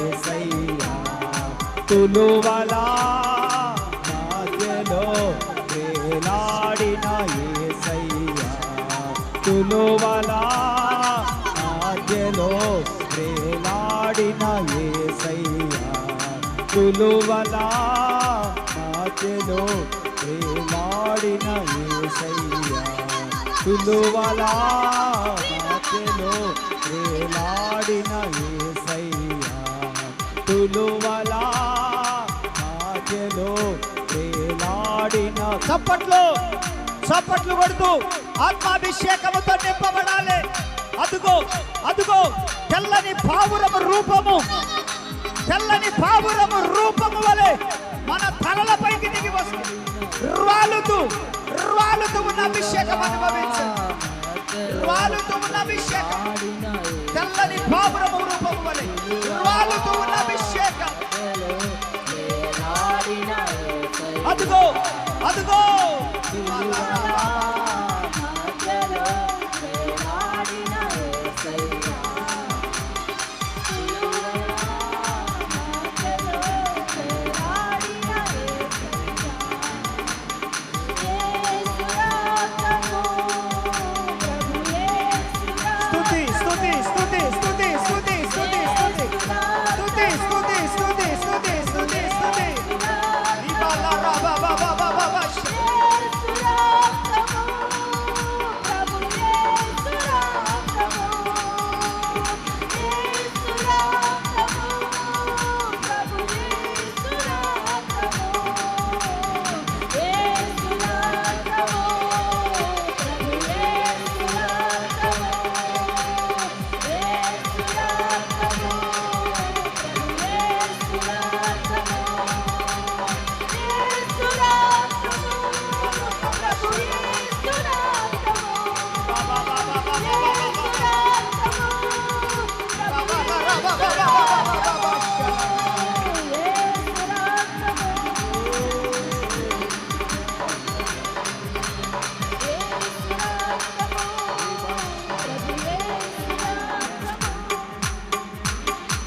యేసయ్యా తులువలా మధ్యలో వేలాడిన యేసయ్యా తులువలా మధ్యలో వేలాడిన యేసయ్యా తులువలా మధ్యలో వేలాడిన యేసయ్యా తులువలా మధ్యలో వేలాడిన యేసయ్యా తులువలా మధ్యలో వేలాడిన చప్పట్లు కొడుతూ ఆత్మాభిషేకముతో నింపబడాలి. అదుగో అదుగో తెల్లని పావురము రూపము వలె మన తలలపైకి దిగి వస్తుంది. రాలుతూ ఉన్న అభిషేకం అనుభవించండి. రాలుతూ ఉన్న అభిషేకం తెల్లని పావురము రూపము వలె